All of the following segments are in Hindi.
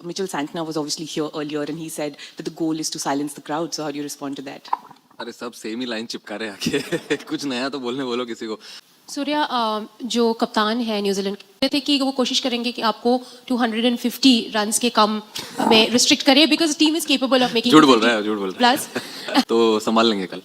Mitchell Santner was obviously here earlier and he said that the goal is to silence the crowd. So how do you respond to that? अरे सब सेम ही लाइन चिपका रहे आके कुछ नया तो बोलने बोलो किसी को। सूर्या, जो कप्तान है न्यूजीलैंड के थे कि वो कोशिश करेंगे कि आपको 250 रन्स के कम में रिस्ट्रिक्ट करे because team is capable of making. झूठ बोल रहा है प्लस तो संभाल लेंगे कल।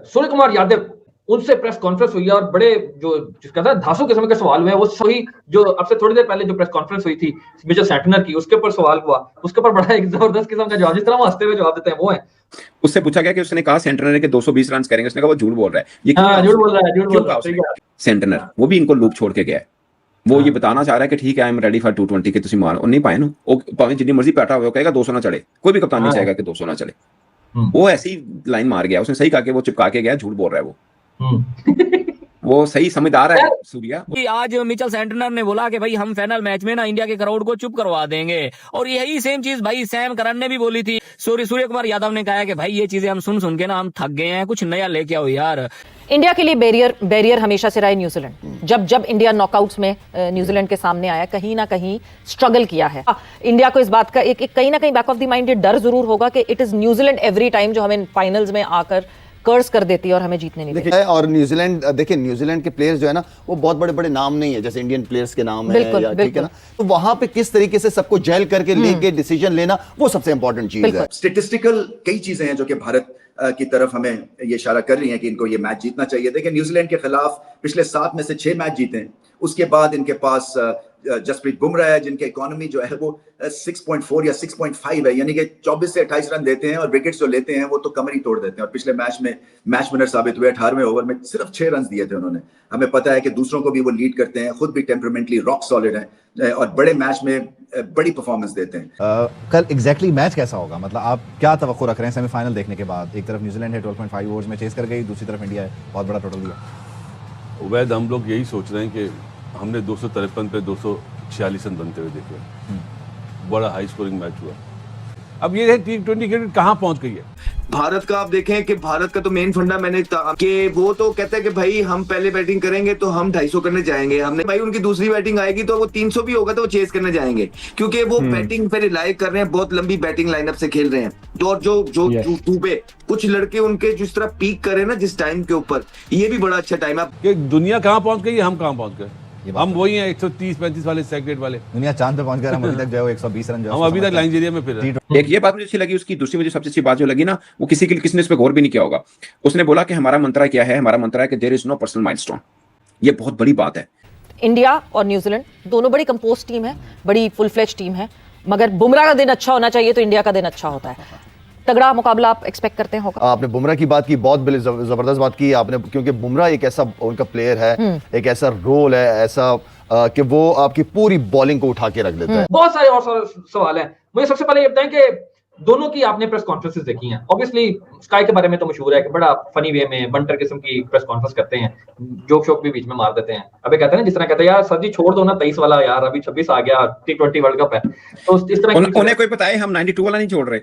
सूर्य कुमार यादव उनसे प्रेस कॉन्फ्रेंस हुई है और बड़े जो जिसका था धांसू किस्म के सवाल हुए हैं। वो सही जो अब से थोड़ी देर पहले जो प्रेस कॉन्फ्रेंस हुई थी मिचेल सैंटनर की, उसके ऊपर सवाल हुआ, उसके ऊपर बड़ा एक जबरदस्त किस्म का जवाब, जिस तरह वो हंसते हुए जवाब देते हैं वो है। उससे पूछा गया कि उसने कहा सेंटनर के 220 रन करेंगे, उसने कहा वो झूठ बोल रहा है। ये झूठ बोल रहा है। सेंटनर वो भी इनको लूप छोड़ के गया है। वो ये बताना चाह रहा है कि ठीक है आई एम रेडी फॉर 220 के तुसी मारो नहीं पाए ना, वो भाਵੇਂ जितनी मर्जी पैटा हो कहेगा 200 ना चढ़े, कोई भी कप्तान नहीं चाहेगा कि 200 ना चले। वो ऐसी लाइन मार गया, उसने सही कहा कि वो चिपका के गया, झूठ बोल रहा है वो सही समझदार है सूर्या। आज मिचेल सैंटनर ने बोला कि भाई हम फाइनल मैच में ना इंडिया के क्राउड को चुप करवा देंगे, और यही सेम चीज भाई सैम करन ने भी बोली थी। सूर्य कुमार यादव ने कहा कि भाई ये चीजें हम सुन के ना हम थक गए हैं, कुछ नया लेके आओ यार। इंडिया के लिए बैरियर हमेशा से रहा है न्यूजीलैंड। जब इंडिया नॉकआउट्स में न्यूजीलैंड के सामने आया, कहीं ना कहीं स्ट्रगल किया है। इंडिया को इस बात का एक कहीं ना कहीं बैक ऑफ द माइंड ये डर जरूर होगा कि it is New Zealand every time जो हमें फाइनल्स में आकर कर्स कर देती है और हमें जीतने नहीं देती। और न्यूजीलैंड देखिए, न्यूजीलैंड के प्लेयर्स जो है ना वो बहुत बड़े बड़े नाम नहीं है जैसे इंडियन प्लेयर्स के नाम है, ठीक है ना। तो वहां पे किस तरीके से सबको जेल करके लेके डिसीजन लेना वो सबसे इंपॉर्टेंट चीज है। स्टैटिस्टिकल कई चीजें हैं जो कि भारत की तरफ हमें ये इशारा कर रही हैं कि इनको ये मैच जीतना चाहिए। देखिए न्यूजीलैंड के खिलाफ पिछले 7 में से 6 मैच जीते हैं। उसके बाद इनके पास जसप्रीत बुमराह है जिनकी इकोनॉमी जो है वो 6.4 या 6.5 है, यानी कि 24 से 28 रन देते हैं और विकेट्स जो लेते हैं वो तो कमर ही तोड़ देते हैं। और पिछले मैच में मैच विनर साबित हुए, 18वें ओवर में सिर्फ 6 रन दिए थे उन्होंने। हमें पता है कि दूसरों को भी वो लीड करते हैं, खुद भी टेम्परामेंटली रॉक सॉलिड हैं और बड़े मैच में बड़ी परफॉर्मेंस देते हैं। कल एग्जैक्टली मैच कैसा होगा, मतलब आप क्या तवक्को रख रहे हैं सेमीफाइनल देखने के बाद? एक तरफ न्यूजीलैंड है 12.5 ओवर्स में चेस कर गई, दूसरी तरफ इंडिया है बहुत बड़ा टोटल दिया। वैद हम लोग यही सोच रहे हैं कि हमने 253 पे 246 रन बनते हुए देखे, बड़ा हाई स्कोरिंग मैच हुआ। अब ये T20 क्रिकेट कहाँ पहुंच गई है भारत का। आप देखें कि भारत का तो मेन फंडा मैंने कि वो तो कहता है कि भाई हम पहले बैटिंग करेंगे तो हम 250 करने जाएंगे। हमने भाई उनकी दूसरी बैटिंग आएगी तो वो 300 भी होगा तो वो चेस करने जाएंगे, क्योंकि वो बैटिंग पे रिलाई कर रहे हैं, बहुत लंबी बैटिंग लाइनअप से खेल रहे हैं। और जो पे कुछ लड़के उनके जिस तरह पीक करे ना जिस टाइम के ऊपर, ये भी बड़ा अच्छा टाइम है। कि दुनिया कहाँ पहुंच गई है, हम कहाँ पहुंच गए। हम वही हैं 130-35 वाले सेगमेंट वाले। दुनिया चांद पे पहुंच गए, हम अभी तक जो है 120 रन जो हम अभी तक नाइजीरिया में फिर एक ये बात मुझे अच्छी लगी उसकी। दूसरी मुझे सबसे अच्छी बात जो लगी ना, वो किसने इस पे गौर भी नहीं किया होगा। उसने बोला कि हमारा मंत्रा क्या है, हमारा मंत्रा है कि there is no personal milestone. ये बहुत बड़ी बात है। इंडिया और न्यूजीलैंड दोनों बड़ी कंपोज टीम है, बड़ी फुल फ्लेज टीम है, मगर बुमराह का दिन अच्छा होना चाहिए तो इंडिया का दिन अच्छा होता है। तगड़ा मुकाबला आप एक्सपेक्ट करते हैं होगा? आपने बुमराह की बात की, बहुत जबरदस्त बात की आपने, क्योंकि बुमराह एक ऐसा उनका प्लेयर है, एक ऐसा रोल है ऐसा कि वो आपकी पूरी बॉलिंग को उठा के रख देता है। बहुत सारे और सवाल हैं। मुझे सबसे पहले ये बताएं कि दोनों की आपने प्रेस कॉन्फ्रेंसेस देखी हैं। ऑब्वियसली स्काई के बारे में तो मशहूर है कि बड़ा फनी वे में बंटर किस्म की प्रेस कॉन्फ्रेंस करते हैं, जोक शोक भी बीच में मार देते हैं। अबे कहते हैं ना, जिस तरह कहते हैं यार सर जी छोड़ दो ना 23 वाला, यार अभी 26 आ गया, T20 वर्ल्ड कप है। तो इस तरह उन्हें कोई बताए हम 92 वाला नहीं छोड़ रहे।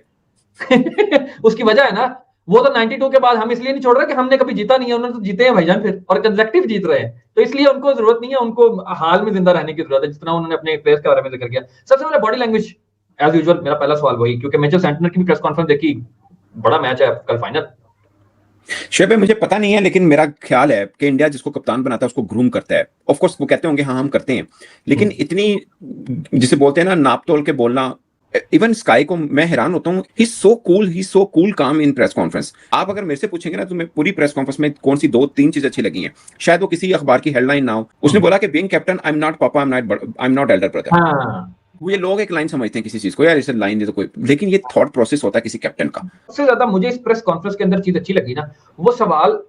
उसकी वजह है ना, वो तो 92 के बाद हम इसलिए नहीं छोड़ रहे कि हमने कभी जीता नहीं है, उन्होंने तो जीते हैं भाईजान फिर, और कंसेक्टिव जीत रहे हैं, तो इसलिए उनको जरूरत नहीं है, उनको हाल में जिंदा रहने की जरूरत है, जितना उन्होंने अपने प्लेयर्स के बारे में जिक्र किया। सबसे पहले बॉडी लैंग्वेज एज यूजुअल, मेरा पहला सवाल वही, क्योंकि मिचेल सैंटनर की भी प्रेस कॉन्फ्रेंस देखी, बड़ा मैच है कल फाइनल। शेब मुझे पता नहीं है, लेकिन मेरा ख्याल है कि इंडिया जिसको कप्तान बनाता है उसको ग्रूम करता है। ऑफ कोर्स वो कहते होंगे हाँ हम करते हैं, लेकिन इतनी जिसे बोलते हैं ना नाप तोल के बोलना, इवन स्काई को मैं हैरान होता हूँ। ही सो कूल काम इन प्रेस कॉन्फ्रेंस। आप अगर मेरे से पूछेंगे ना तो मैं पूरी प्रेस कॉन्फ्रेंस में कौन सी 2-3 चीज अच्छी लगी हैं, शायद वो किसी अखबार की हेडलाइन ना हो। उसने बोला कि being captain I am not papa, I am not elder brother. वो ये लोग एक लाइन समझते हैं किसी चीज को, यार इसे लाइन तो कोई, लेकिन ये थॉट प्रोसेस होता है किसी कैप्टन का। सबसे ज्यादा मुझे इस प्रेस कॉन्फ्रेंस के अंदर चीज अच्छी लगी ना, वो सवाल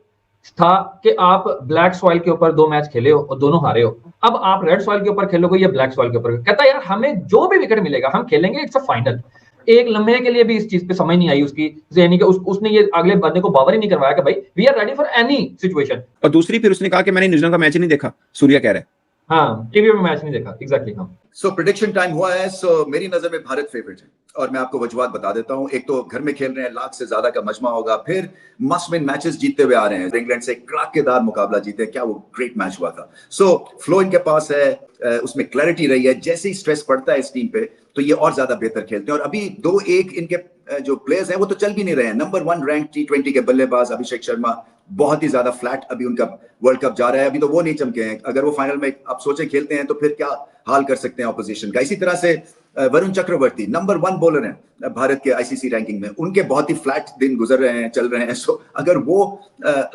था कि आप ब्लैक सॉइल के ऊपर 2 मैच खेले हो और दोनों हारे हो, अब आप रेड सॉइल के ऊपर खेलोगे या ब्लैक सॉइल के ऊपर। कहता है यार हमें जो भी विकेट मिलेगा हम खेलेंगे, इट्स अ फाइनल। एक लम्हे के लिए भी इस चीज पे समझ नहीं आई उसकी, यानी कि उसने ये अगले बंदे को बावर ही नहीं करवाया कि भाई we are ready for any situation. और दूसरी फिर उसने कहा कि मैंने न्यूजीलैंड का मैच ही नहीं देखा, सूर्या कह रहा है। हाँ, टीवी में मैच नहीं देखा, एग्जैक्टली। हाँ, सो प्रेडिक्शन टाइम हुआ है। सो मेरी नजर में भारत फेवरेट है और मैं आपको वजूहात बता देता हूं। एक तो घर में खेल रहे हैं, लाख से ज्यादा का मजमा होगा, फिर मस्ट विन मैचेस जीतते हुए आ रहे हैं। इंग्लैंड से कड़ाकेदार मुकाबला जीते, क्या वो ग्रेट मैच हुआ था। सो फ्लो इनके पास है, उसमें क्लैरिटी रही है। जैसे ही स्ट्रेस पड़ता है इस टीम पे तो ये और ज्यादा बेहतर खेलते हैं। और अभी 2-1 इनके जो प्लेयर्स हैं वो तो चल भी नहीं रहे हैं। नंबर 1 रैंक T20 के बल्लेबाज अभिषेक शर्मा बहुत ही ज्यादा फ्लैट अभी उनका वर्ल्ड कप जा रहा है। अभी तो वो नहीं चमके हैं। अगर वो फाइनल में आप सोचे खेलते हैं तो फिर क्या हाल कर सकते हैं ऑपोजिशन का। इसी तरह से वरुण चक्रवर्ती नंबर 1 बॉलर हैं भारत के आईसीसी रैंकिंग में। उनके बहुत ही फ्लैट दिन गुजर रहे हैं, चल रहे हैं। सो अगर वो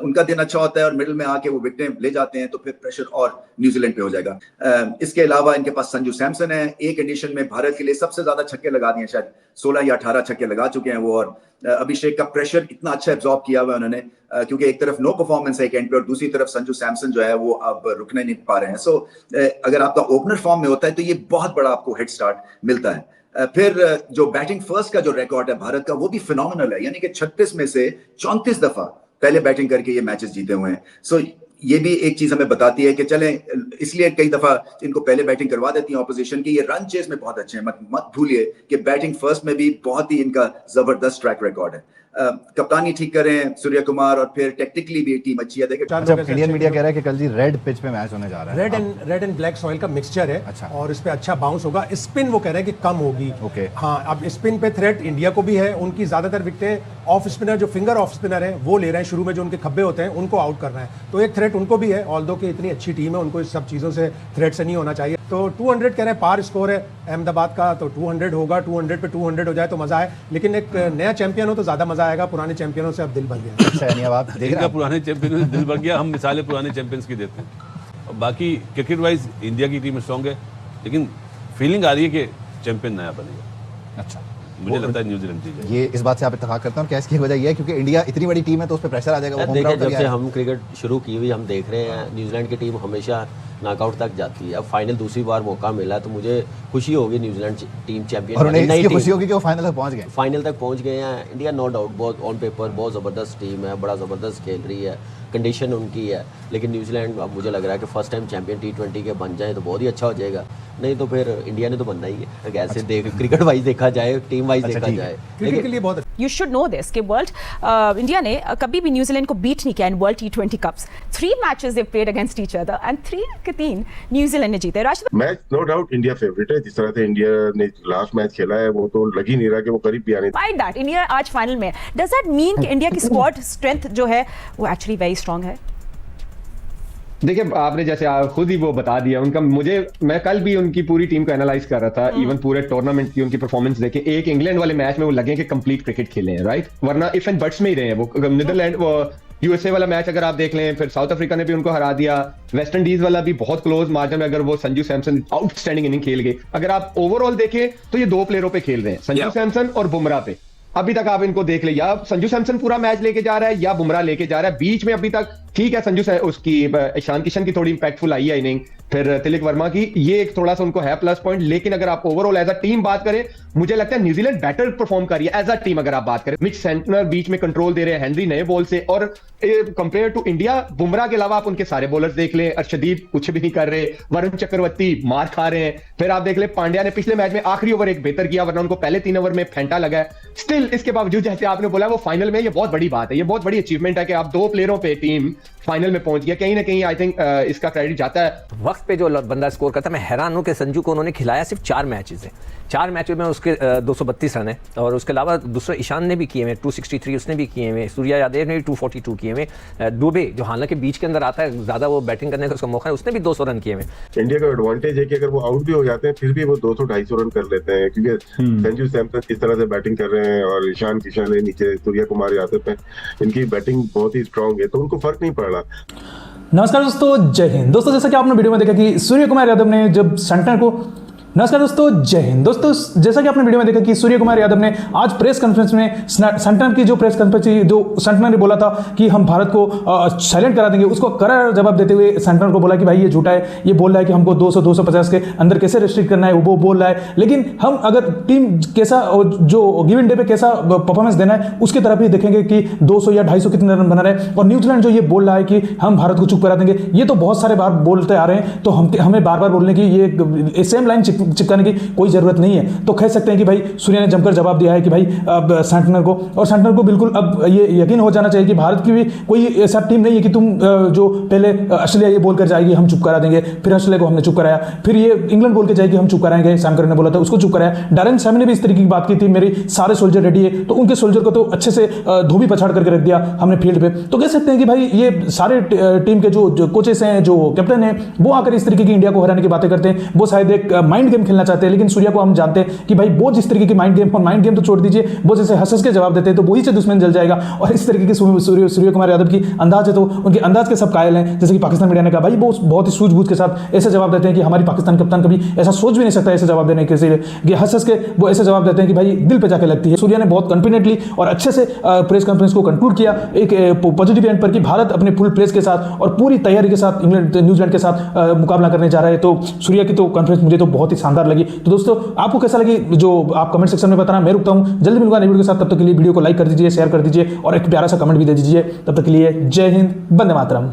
उनका दिन अच्छा होता है और मिडिल में आके वो विकेटें ले जाते हैं तो फिर प्रेशर और न्यूजीलैंड पे हो जाएगा। इसके अलावा इनके पास संजू सैमसन है। एक एडिशन में भारत के लिए सबसे ज्यादा छक्के लगा दिए, शायद 16 या 18 छक्के लगा चुके हैं वो। और अभिषेक का प्रेशर इतना अच्छा एब्जॉर्ब किया हुआ है उन्होंने, क्योंकि एक तरफ नो परफॉर्मेंस है एक एंड पे और दूसरी तरफ संजू सैमसन जो है वो अब रुकने नहीं पा रहे हैं। सो अगर आपका ओपनर फॉर्म में होता है तो ये बहुत बड़ा आपको हेड स्टार्ट मिलता है। फिर जो बैटिंग फर्स्ट का जो रिकॉर्ड है भारत का वो भी फिनोमिनल है, यानी कि 36 में से 34 दफा पहले बैटिंग करके ये मैचेस जीते हुए हैं। सो ये भी एक चीज हमें बताती है कि चलें, इसलिए कई दफा इनको पहले बैटिंग करवा देती है ऑपोजिशन की। ये रन चेस में बहुत अच्छे हैं, मत भूलिए कि बैटिंग फर्स्ट में भी बहुत ही इनका जबरदस्त ट्रैक रिकॉर्ड है। कप्तानी ठीक करें सूर्य कुमार और फिर टेक्निकली भी टीम अच्छी है। देखिए इंडियन मीडिया कह रहा है कि कल जी रेड पिच पे मैच होने जा रहा है। रेड एंड ब्लैक सॉइल का मिक्सचर है। अच्छा। और इस पे अच्छा बाउंस होगा। स्पिन वो कह रहे हैं कि कम होगी। ओके। हाँ, अब स्पिन पे थ्रेट इंडिया को भी है। उनकी ज्यादातर विकेटें ऑफ स्पिनर जो फिंगर ऑफ स्पिनर है वो ले रहे हैं। शुरू में जो उनके खब्बे होते हैं उनको आउट करना है, तो एक थ्रेट उनको भी है। ऑल्दो कि इतनी अच्छी टीम है, उनको इस सब चीजों से थ्रेट से नहीं होना चाहिए। तो 200 कह रहे हैं, पार स्कोर है अहमदाबाद का, तो 200 होगा। 200 पे 200 हो जाए तो मजा है, लेकिन एक नया चैंपियन हो तो ज्यादा मजा आएगा। पुराने चैंपियनों से अब दिल भर गया। अच्छा, यानी अब आप देख रहे हैं पुराने चैंपियनों से दिल भर गया। हम मिसालें पुराने चैंपियंस की देते हैं। और बाकी क्रिकेट वाइज इंडिया की टीम स्ट्रॉन्ग है, लेकिन फीलिंग आ रही है कि चैंपियन नया बनेगा। अच्छा, मुझे लगता है न्यूजीलैंड जीत जाएगी। ये इस बात से आप इत्तेफाक करते हैं। क्या इसकी वजह ये है क्योंकि इंडिया इतनी बड़ी टीम है तो उस पर प्रेशर आ जाएगा? देखिए, जब से हम क्रिकेट शुरू की हुई हम देख रहे हैं न्यूजीलैंड की टीम हमेशा नॉकआउट तक जाती है। अब फाइनल दूसरी बार मौका मिला तो मुझे खुशी होगी न्यूजीलैंड टीम चैंपियन। और उन्हें इसकी खुशी होगी कि वो फाइनल तक पहुंच गए। फाइनल तक पहुंच गए हैं। इंडिया नो डाउट बहुत ऑन पेपर बहुत ज़बरदस्त टीम है, बड़ा ज़बरदस्त खेल रही है, कंडीशन उनकी है। लेकिन न्यूजीलैंड अब मुझे लग रहा है कि फर्स्ट टाइम चैंपियन T20 के बन जाए तो बहुत ही अच्छा हो जाएगा। नहीं तो फिर इंडिया ने तो बनना ही है। अगर ऐसे देख क्रिकेट वाइज देखा जाए, टीम वाइज देखा जाए, क्रिकेट के लिए बहुत यू शुड नो दिस कि वर्ल्ड इंडिया ने कभी भी न्यूजीलैंड को बीट नहीं किया in world T20 cups. 3 matches they played against each other and 3 के 3 न्यूजीलैंड ने जीते। Rashid, match no doubt India favourite है। जिस तरह से इंडिया ने लास्ट मैच खेला है वो तो लग ही नहीं रहा कि वो करीब भी आने। बाय दैट इंडिया आज फाइनल में, डज दैट मीन कि इंडिया की स्क्वाड स्ट्रेंथ जो है वो एक्चुअली वेरी स्ट्रांग है? देखिए, आपने जैसे खुद ही वो बता दिया उनका। मैं कल भी उनकी पूरी टीम को एनालाइज कर रहा था, इवन पूरे टूर्नामेंट की उनकी परफॉर्मेंस देखे। एक इंग्लैंड वाले मैच में वो लगे कि कंप्लीट क्रिकेट खेले हैं, राइट? वरना इफ एंड बट्स में ही रहे हैं वो। नीदरलैंड वो यूएसए वाला मैच अगर आप देख लें, फिर साउथ अफ्रीका ने भी उनको हरा दिया। वेस्ट इंडीज वाला भी बहुत क्लोज मार्जिन में, अगर वो संजू सैमसन आउटस्टैंडिंग इनिंग खेल गए। अगर आप ओवरऑल देखें तो ये 2 प्लेयरों पे खेल रहे हैं, संजू सैमसन और बुमराह पे। अभी तक आप इनको देख ले, या संजू सैमसन पूरा मैच लेके जा रहा है या बुमराह लेके जा रहा है। बीच में अभी तक ठीक है, संजू उसकी ईशान किशन की थोड़ी इंपैक्टफुल आई है इनिंग, फिर तिलक वर्मा की, ये एक थोड़ा सा उनको है प्लस पॉइंट। लेकिन अगर आप ओवरऑल एज अ टीम बात करें, मुझे लगता है न्यूजीलैंड बेटर परफॉर्म कर रही है एज अ टीम। अगर आप बात करें, मिच सेंटनर बीच में कंट्रोल दे रहे हैं, हेनरी नए बॉल से, और कंपेयर टू इंडिया बुमराह के अलावा आप उनके सारे बॉलर्स देख लें, अर्शदीप कुछ भी नहीं कर रहे, वरुण चक्रवर्ती मार खा रहे हैं। फिर आप देख ले, पांड्या ने पिछले मैच में आखिरी ओवर एक बेहतर किया, वरना उनको पहले 3 ओवर में फेंटा लगा है। स्टिल इसके बावजूद जैसे आपने बोला वो फाइनल में, ये बहुत बड़ी बात है, ये बहुत बड़ी अचीवमेंट है कि आप 2 प्लेयरों पे टीम फाइनल में पहुंच गया। कहीं ना कहीं आई थिंक इसका क्रेडिट जाता है। वक्त पे जो बंदा स्कोर करता है, मैं हैरान हूं कि संजू को उन्होंने खिलाया सिर्फ 4 मैचेस है। 4 मैचों में उसके 232 रन है, और उसके अलावा दूसरा ईशान ने भी किए हुए 263 उसने भी किए हुए, सूर्या यादव ने भी 242 किए हुए, दुबे जो हालांकि बीच के अंदर आता है, ज्यादा वो बैटिंग करने का उसका मौका है, उसने भी 200 रन किए हुए। इंडिया का एडवांटेज है कि अगर वो आउट भी हो जाते हैं फिर भी वो 200-250 रन कर लेते हैं, क्योंकि संजू सैमसन किस तरह से बैटिंग कर रहे हैं और ईशान किशन है नीचे, सूर्या कुमार यादव है, इनकी बैटिंग बहुत ही स्ट्रांग है, तो उनको फर्क नहीं पड़ रहा। नमस्कार दोस्तों, जय हिंद। दोस्तों, जैसा कि आपने वीडियो में देखा कि सूर्य कुमार यादव ने जब सेंटर को नमस्कार दोस्तों, जय हिंद। दोस्तों, जैसा कि आपने वीडियो में देखा कि सूर्य कुमार यादव ने आज प्रेस कॉन्फ्रेंस में सनटनर की जो प्रेस कॉन्फ्रेंस थी, जो सनटनर ने बोला था कि हम भारत को साइलेंट करा देंगे, उसको करारा जवाब देते हुए सनटनर को बोला कि भाई ये झूठा है, ये बोल रहा है कि हमको 200-250 के अंदर कैसे रिस्ट्रिक्ट करना है, वो बोल रहा है। लेकिन हम अगर टीम कैसा जो गिवन डे पे कैसा परफॉर्मेंस देना है उसकी तरफ ही देखेंगे कि 200 या 250 कितने रन बना रहे। और न्यूजीलैंड जो ये बोल रहा है कि हम भारत को चुप करा देंगे, ये तो बहुत सारे बार बोलते आ रहे हैं, तो हमें बार बार बोलने की ये सेम लाइन चिपकाने की कोई जरूरत नहीं है। तो कह सकते हैं कि भाई सूर्य ने जमकर जवाब दिया है कि भाई अब सनटनर को, और सनटनर को बिल्कुल अब ये यकीन हो जाना चाहिए कि भारत की भी कोई ऐसा टीम नहीं है कि तुम जो पहले ऑस्ट्रेलिया ये बोलकर जाएगी हम चुप करा देंगे, फिर ऑस्ट्रेलिया को हमने चुप कराया, फिर ये इंग्लैंड बोल के जाएगी हम चुप कराएंगे, सैम करन ने बोला था उसको चुप कराया। डैरेन सैमी ने भी इस तरीके की बात की थी, मेरे सारे सोल्जर रेडी है, तो उनके सोल्जर को तो अच्छे से धोबी पछाड़ करके रख दिया हमने फील्ड पे। तो कह सकते हैं कि भाई ये सारे टीम के जो कोचेस हैं, जो कैप्टन हैं, वो आकर इस तरीके की इंडिया को हराने की बातें करते हैं। वो शायद एक माइंड गेम खेलना चाहते हैं, लेकिन सूर्या को हम जानते हैं कि भाई वो जिस तरीके की माइंड गेम तो छोड़ दीजिए, वो जैसे हंस के जवाब देते हैं तो वही से दुश्मन जल जाएगा। और इस तरीके की सूर्य कुमार यादव की अंदाज है, तो उनके अंदाज के सब कायल हैं। जैसे कि पाकिस्तान मीडिया ने कहा भाई वो बहुत ही सूझबूझ के साथ ऐसे जवाब देते हैं कि हमारी पाकिस्तान कप्तान कभी ऐसा सोच भी नहीं सकता ऐसे जवाब देने के लिए, हंस के वो ऐसे जवाब देते हैं कि भाई दिल पे जाके लगती है। सूर्या ने बहुत कॉन्फिडेंटली और अच्छे से प्रेस कॉन्फ्रेंस को कंक्लूड किया एक पॉजिटिव एंड पर कि भारत अपने फुल प्लेस के साथ और पूरी तैयारी के साथ न्यूजीलैंड के साथ मुकाबला करने जा रहा है। तो सूर्या की तो कॉन्फ्रेंस मुझे तो बहुत ही शानदार लगी। तो दोस्तों, आपको कैसा लगी जो आप कमेंट सेक्शन में बताना। मैं रुकता हूं, जल्दी मिलूंगा नई वीडियो के साथ। तब तक के लिए वीडियो को लाइक कर दीजिए, शेयर कर दीजिए और एक प्यारा सा कमेंट भी दे दीजिए। तब तक के लिए जय हिंद, वंदे मातरम।